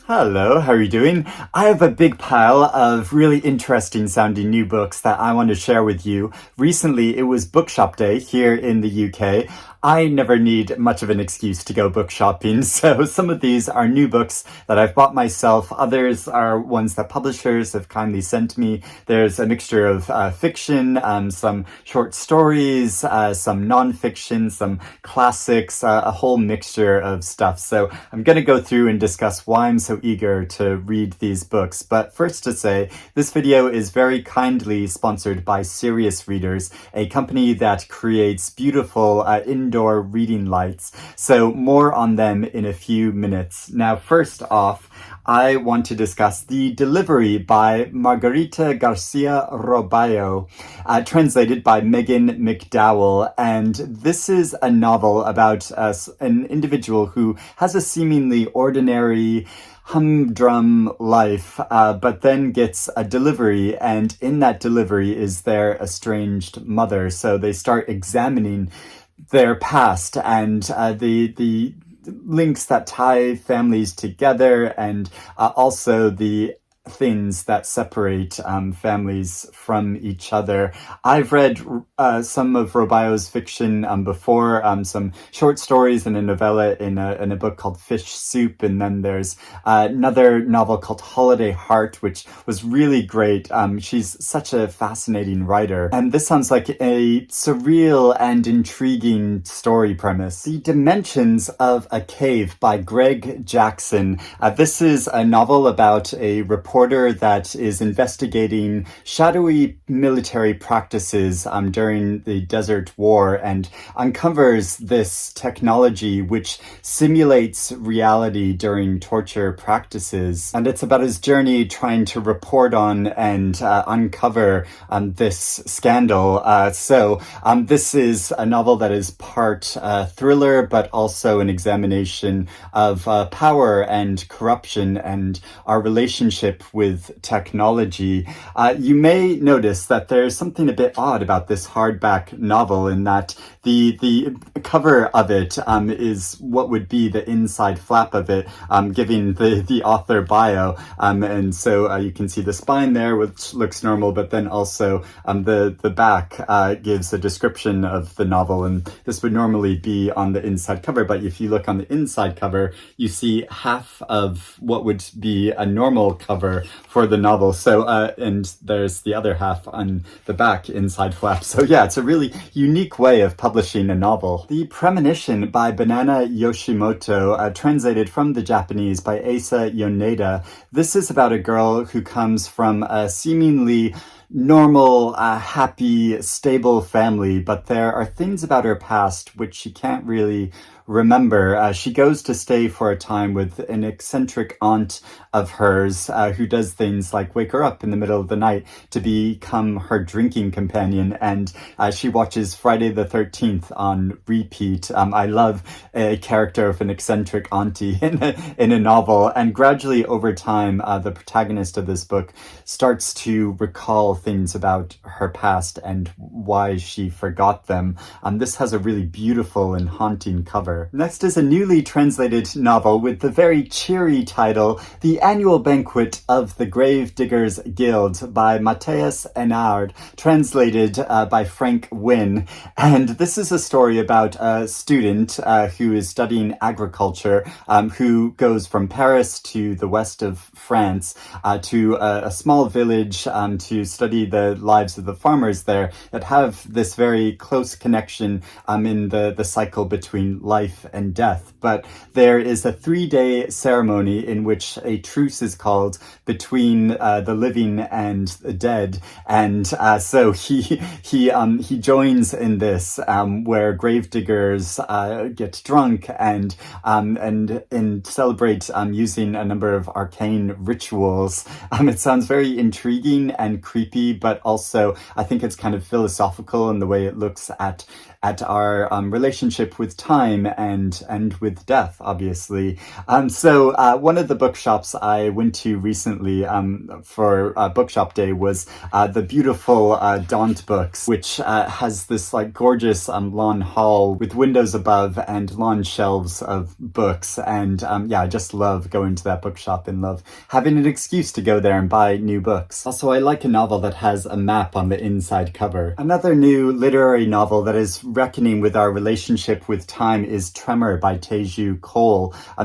Hello, how are you doing? I have a big pile of really interesting sounding new books that I want to share with you. Recently, it was Bookshop Day here in the UK. I never need much of an excuse to go book shopping, so some of these are new books that I've bought myself. Others are ones that publishers have kindly sent me. There's a mixture of fiction, some short stories, some nonfiction, some classics, a whole mixture of stuff. So I'm going to go through and discuss why I'm so eager to read these books. But first to say, this video is very kindly sponsored by Serious Readers, a company that creates beautiful indoor reading lights. So more on them in a few minutes. Now, first off, I want to discuss The Delivery by Margarita Garcia Robayo, translated by Megan McDowell. And this is a novel about an individual who has a seemingly ordinary humdrum life, but then gets a delivery, and in that delivery is their estranged mother. So they start examining their past and the links that tie families together, and also the things that separate families from each other. I've read some of Robayo's fiction before, some short stories and a novella in a book called Fish Soup, and then there's another novel called Holiday Heart, which was really great. She's such a fascinating writer, and this sounds like a surreal and intriguing story premise. The Dimensions of a Cave by Greg Jackson. This is a novel about a reporter that is investigating shadowy military practices during the Desert War, and uncovers this technology which simulates reality during torture practices. And it's about his journey trying to report on and uncover this scandal. So this is a novel that is part thriller, but also an examination of power and corruption and our relationship with technology. You may notice that there's something a bit odd about this hardback novel, in that the cover of it is what would be the inside flap of it, giving the author bio. And so you can see the spine there, which looks normal, but then also the back gives a description of the novel, and this would normally be on the inside cover. But if you look on the inside cover, you see half of what would be a normal cover for the novel. So, and there's the other half on the back inside flap. So yeah, it's a really unique way of publishing a novel. The Premonition by Banana Yoshimoto, translated from the Japanese by Asa Yoneda. This is about a girl who comes from a seemingly normal, happy, stable family, but there are things about her past which she can't really remember. She goes to stay for a time with an eccentric aunt of hers who does things like wake her up in the middle of the night to become her drinking companion, and she watches Friday the 13th on repeat. I love a character of an eccentric auntie in a novel, and gradually over time the protagonist of this book starts to recall things about her past and why she forgot them. This has a really beautiful and haunting cover. Next is a newly translated novel with the very cheery title, The Annual Banquet of the Gravediggers Guild by Mathias Enard, translated by Frank Wynne. And this is a story about a student who is studying agriculture, who goes from Paris to the west of France to a small village to study the lives of the farmers there that have this very close connection in the cycle between life and death. But there is a 3-day ceremony in which a truce is called between the living and the dead, and so he joins in this, where gravediggers get drunk and celebrate using a number of arcane rituals. It sounds very intriguing and creepy, but also I think it's kind of philosophical in the way it looks at at our relationship with time and with death, obviously. So one of the bookshops I went to recently for Bookshop Day was the beautiful Daunt Books, which has this like gorgeous lawn hall with windows above and lawn shelves of books. And yeah, I just love going to that bookshop and love having an excuse to go there and buy new books. Also, I like a novel that has a map on the inside cover. Another new literary novel that is reckoning with our relationship with time is Tremor by Teju.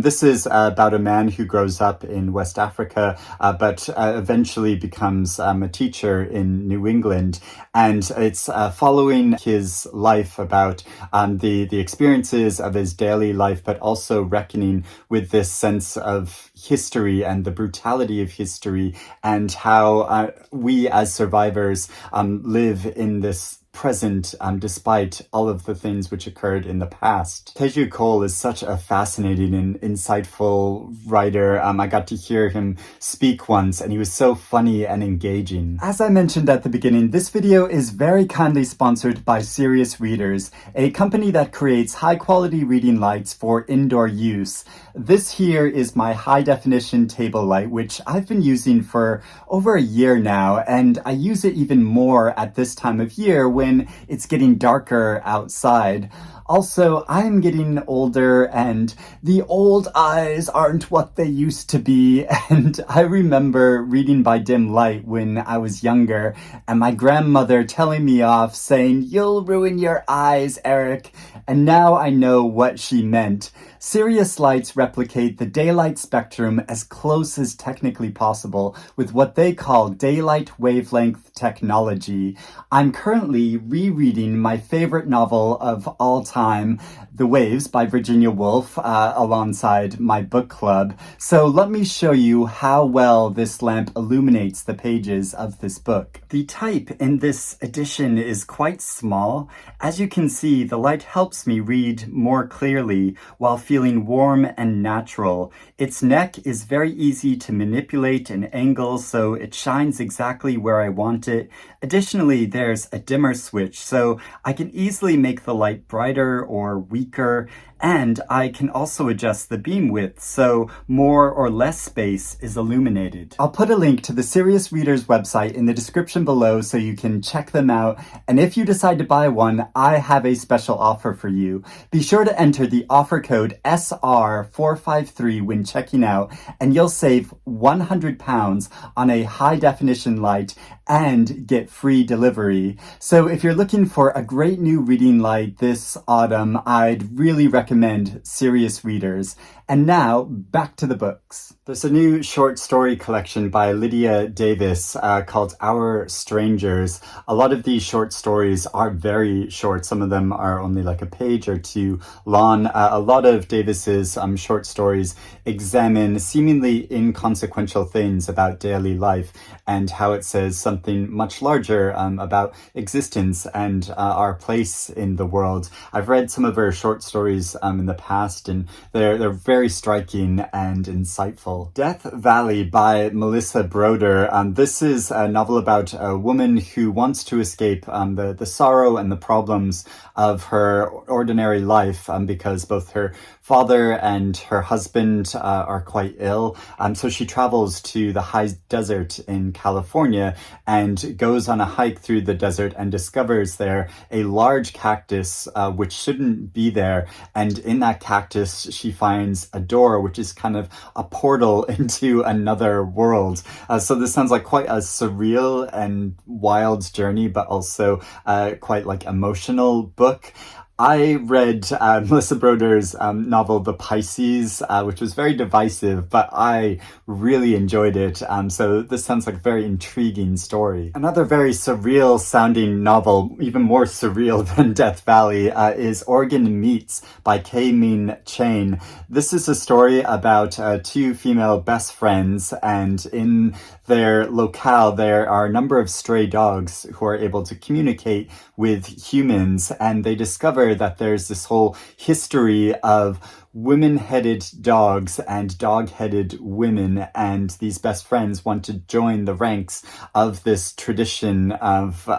This is about a man who grows up in West Africa, but eventually becomes a teacher in New England. And it's following his life about the experiences of his daily life, but also reckoning with this sense of history and the brutality of history and how we as survivors live in this present despite all of the things which occurred in the past. Teju Cole is such a fascinating and insightful writer. I got to hear him speak once and he was so funny and engaging. As I mentioned at the beginning, this video is very kindly sponsored by Serious Readers, a company that creates high quality reading lights for indoor use. This here is my high definition table light, which I've been using for over a year now, and I use it even more at this time of year when it's getting darker outside. Also, I'm getting older and the old eyes aren't what they used to be, and I remember reading by dim light when I was younger and my grandmother telling me off saying, "You'll ruin your eyes, Eric," and now I know what she meant. Serious lights replicate the daylight spectrum as close as technically possible with what they call daylight wavelength technology. I'm currently rereading my favorite novel of all time, The Waves by Virginia Woolf, alongside my book club. So let me show you how well this lamp illuminates the pages of this book. The type in this edition is quite small. As you can see, the light helps me read more clearly while feeling warm and natural. Its neck is very easy to manipulate and angle, so it shines exactly where I want it. Additionally, there's a dimmer switch, so I can easily make the light brighter or weaker, and I can also adjust the beam width, so more or less space is illuminated. I'll put a link to the Serious Readers website in the description below so you can check them out, and if you decide to buy one, I have a special offer for you. Be sure to enter the offer code SR453 when checking out, and you'll save £100 on a high definition light and get free delivery. So if you're looking for a great new reading light this autumn, I'd really recommend Serious Readers. And now, back to the books. There's a new short story collection by Lydia Davis called Our Strangers. A lot of these short stories are very short. Some of them are only like a page or two long. A lot of Davis's short stories examine seemingly inconsequential things about daily life and how it says something much larger about existence and our place in the world. I've read some of her short stories in the past, and they're very striking and insightful. Death Valley by Melissa Broder. This is a novel about a woman who wants to escape the sorrow and the problems of her ordinary life because both her father and her husband are quite ill. So she travels to the high desert in California and goes on a hike through the desert and discovers there a large cactus which shouldn't be there. And in that cactus, she finds a door, which is kind of a portal into another world. So this sounds like quite a surreal and wild journey, but also quite like emotional book. I read Melissa Broder's novel, The Pisces, which was very divisive, but I really enjoyed it. So this sounds like a very intriguing story. Another very surreal sounding novel, even more surreal than Death Valley, is Oregon Meets by K-Ming Chang. This is a story about two female best friends, and in their locale there are a number of stray dogs who are able to communicate with humans, and they discover that there's this whole history of women-headed dogs and dog-headed women, and these best friends want to join the ranks of this tradition of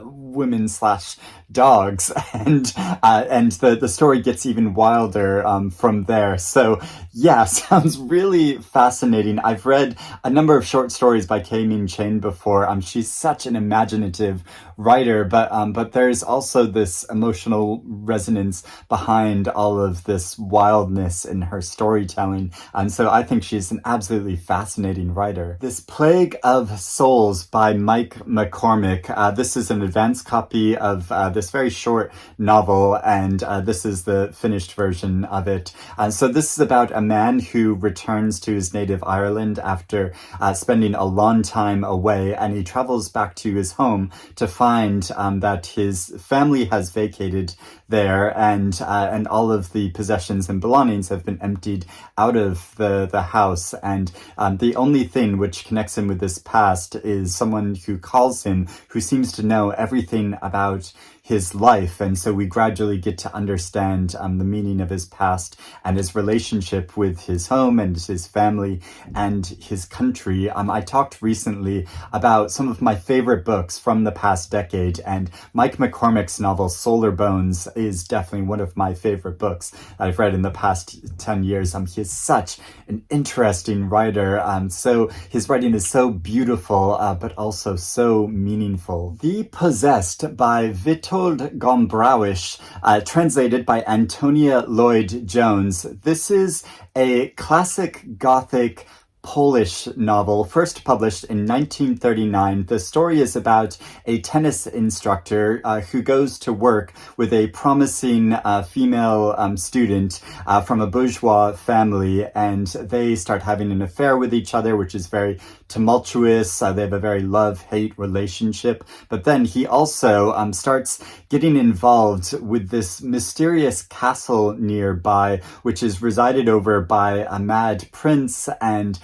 women slash dogs, and the story gets even wilder from there. So yeah, sounds really fascinating. I've read a number of short stories by K-Ming before. She's such an imaginative writer, but there's also this emotional resonance behind all of this wildness in her storytelling, and so I think she's an absolutely fascinating writer. This Plague of Souls by McCormack, this is an advanced copy of this very short novel, and this is the finished version of it. So this is about a man who returns to his native Ireland after spending a long time away, and he travels back to his home to find that his family has vacated there, and all of the possessions and belongings have been emptied out of the house, and the only thing which connects him with this past is someone who calls him, who seems to know everything about his life. And so we gradually get to understand the meaning of his past and his relationship with his home and his family and his country. I talked recently about some of my favorite books from the past decade, and Mike McCormack's novel Solar Bones is definitely one of my favorite books that I've read in the past 10 years. He is such an interesting writer. So his writing is so beautiful, but also so meaningful. The Possessed by Witold Gombrowicz, translated by Antonia Lloyd-Jones. This is a classic Gothic Polish novel, first published in 1939. The story is about a tennis instructor who goes to work with a promising female student from a bourgeois family, and they start having an affair with each other, which is very tumultuous. They have a very love-hate relationship. But then he also starts getting involved with this mysterious castle nearby, which is resided over by a mad prince, and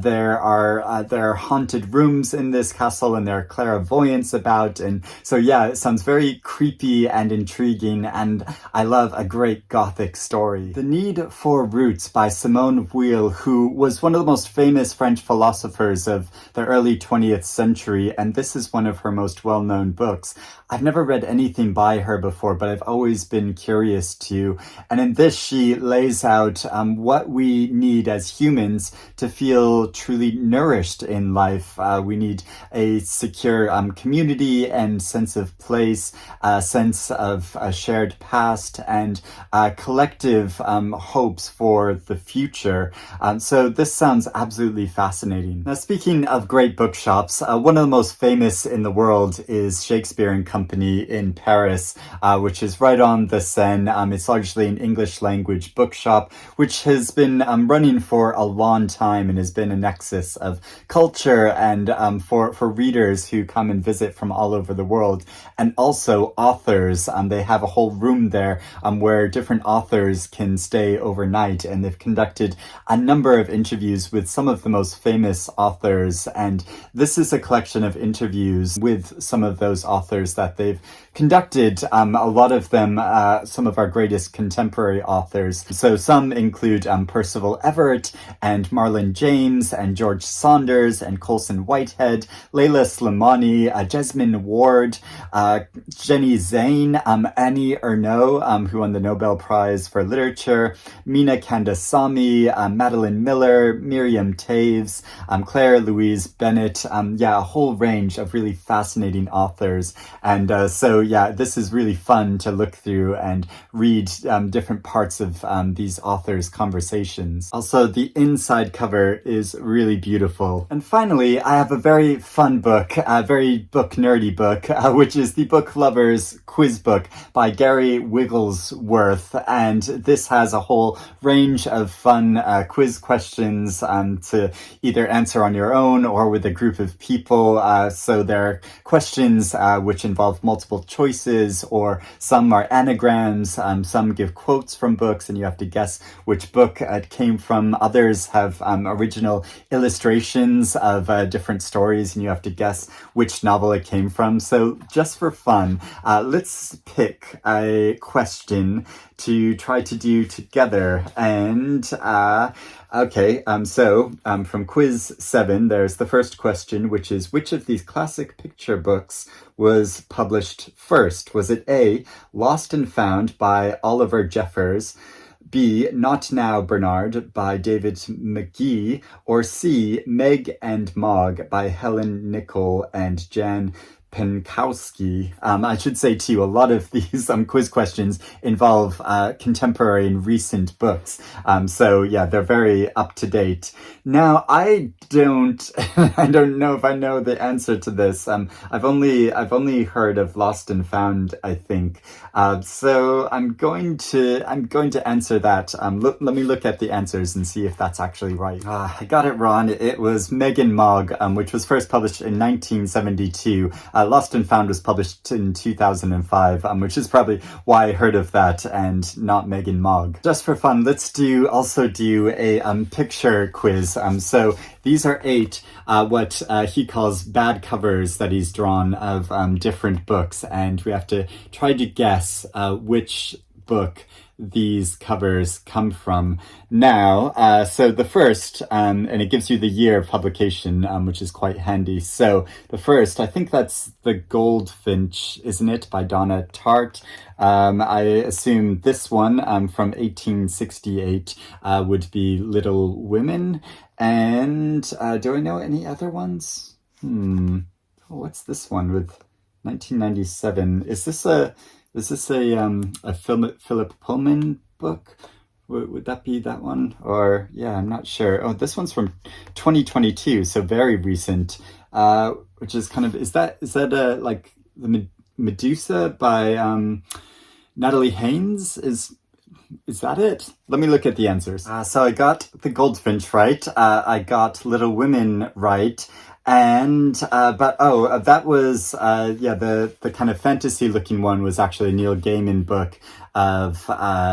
there are haunted rooms in this castle, and there are clairvoyants about. And so yeah, it sounds very creepy and intriguing, and I love a great Gothic story. The Need for Roots by Simone Weil, who was one of the most famous French philosophers of the early 20th century, and this is one of her most well-known books. I've never read anything by her before, but I've always been curious to. And in this, she lays out what we need as humans to feel truly nourished in life. We need a secure community and sense of place, a sense of a shared past, and collective hopes for the future. So this sounds absolutely fascinating. Now, speaking of great bookshops, one of the most famous in the world is Shakespeare and Company in Paris, which is right on the Seine. It's largely an English language bookshop, which has been running for a long time and has been a nexus of culture and for readers who come and visit from all over the world, and also authors. They have a whole room there where different authors can stay overnight, and they've conducted a number of interviews with some of the most famous authors, and this is a collection of interviews with some of those authors that they've conducted. A lot of them, some of our greatest contemporary authors. So some include Percival Everett and Marlon James and George Saunders and Colson Whitehead, Leila Slimani, Jesmyn Ward, Jenny Zane, Annie Ernaux, who won the Nobel Prize for Literature, Mina Kandasamy, Madeline Miller, Miriam Taves, Claire Louise Bennett. A whole range of really fascinating authors. And so this is really fun to look through and read different parts of these authors' conversations. Also, the inside cover is really beautiful. And finally, I have a very fun book, a very book nerdy book, which is the Book Lovers Quiz Book by Gary Wigglesworth. And this has a whole range of fun quiz questions to either answer on your own or with a group of people. So there are questions which involve multiple choices, or some are anagrams, some give quotes from books and you have to guess which book it came from. Others have original illustrations of different stories, and you have to guess which novel it came from. So just for fun, let's pick a question to try to do together. And from quiz 7, there's the first question, which is, which of these classic picture books was published first? Was it A, Lost and Found by Oliver Jeffers, B, Not Now, Bernard by David McGee, or C, Meg and Mog by Helen Nichol and Jan Penkowski? I should say too, a lot of these quiz questions involve contemporary and recent books. So yeah, they're very up to date. Now, I don't know if I know the answer to this. I've only heard of Lost and Found, I think. So I'm going to answer that. Let me look at the answers and see if that's actually right. I got it wrong. It was Meg and Mog, which was first published in 1972. Lost and Found was published in 2005, which is probably why I heard of that and not Meg and Mog. Just for fun, let's also do a picture quiz. So these are 8 what he calls bad covers that he's drawn of different books, and we have to try to guess which book these covers come from. Now, so the first, and it gives you the year of publication, which is quite handy. So the first, I think that's The Goldfinch, isn't it, by Donna Tartt. I assume this one from 1868 would be Little Women. And do I know any other ones? What's this one with 1997? Is this a Philip Pullman book? Would that be that one? Or, yeah, I'm not sure. Oh, this one's from 2022, so very recent, which is kind of, is that like the Medusa by Natalie Haynes? Is that it? Let me look at the answers. So I got The Goldfinch right. I got Little Women right. And, that was, the kind of fantasy looking one was actually a Neil Gaiman book of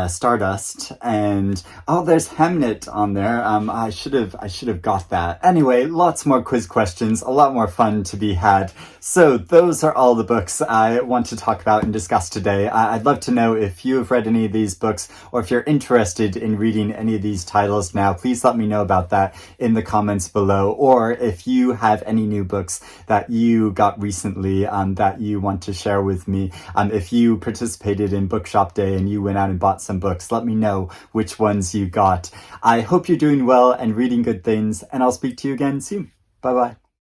Stardust. And, there's Hamnet on there. I should have got that. Anyway, lots more quiz questions, a lot more fun to be had. So those are all the books I want to talk about and discuss today. I'd love to know if you have read any of these books, or if you're interested in reading any of these titles now. Please let me know about that in the comments below. Or if you have any new books that you got recently that you want to share with me. If you participated in Bookshop Day and you went out and bought some books, let me know which ones you got. I hope you're doing well and reading good things, and I'll speak to you again soon. Bye-bye.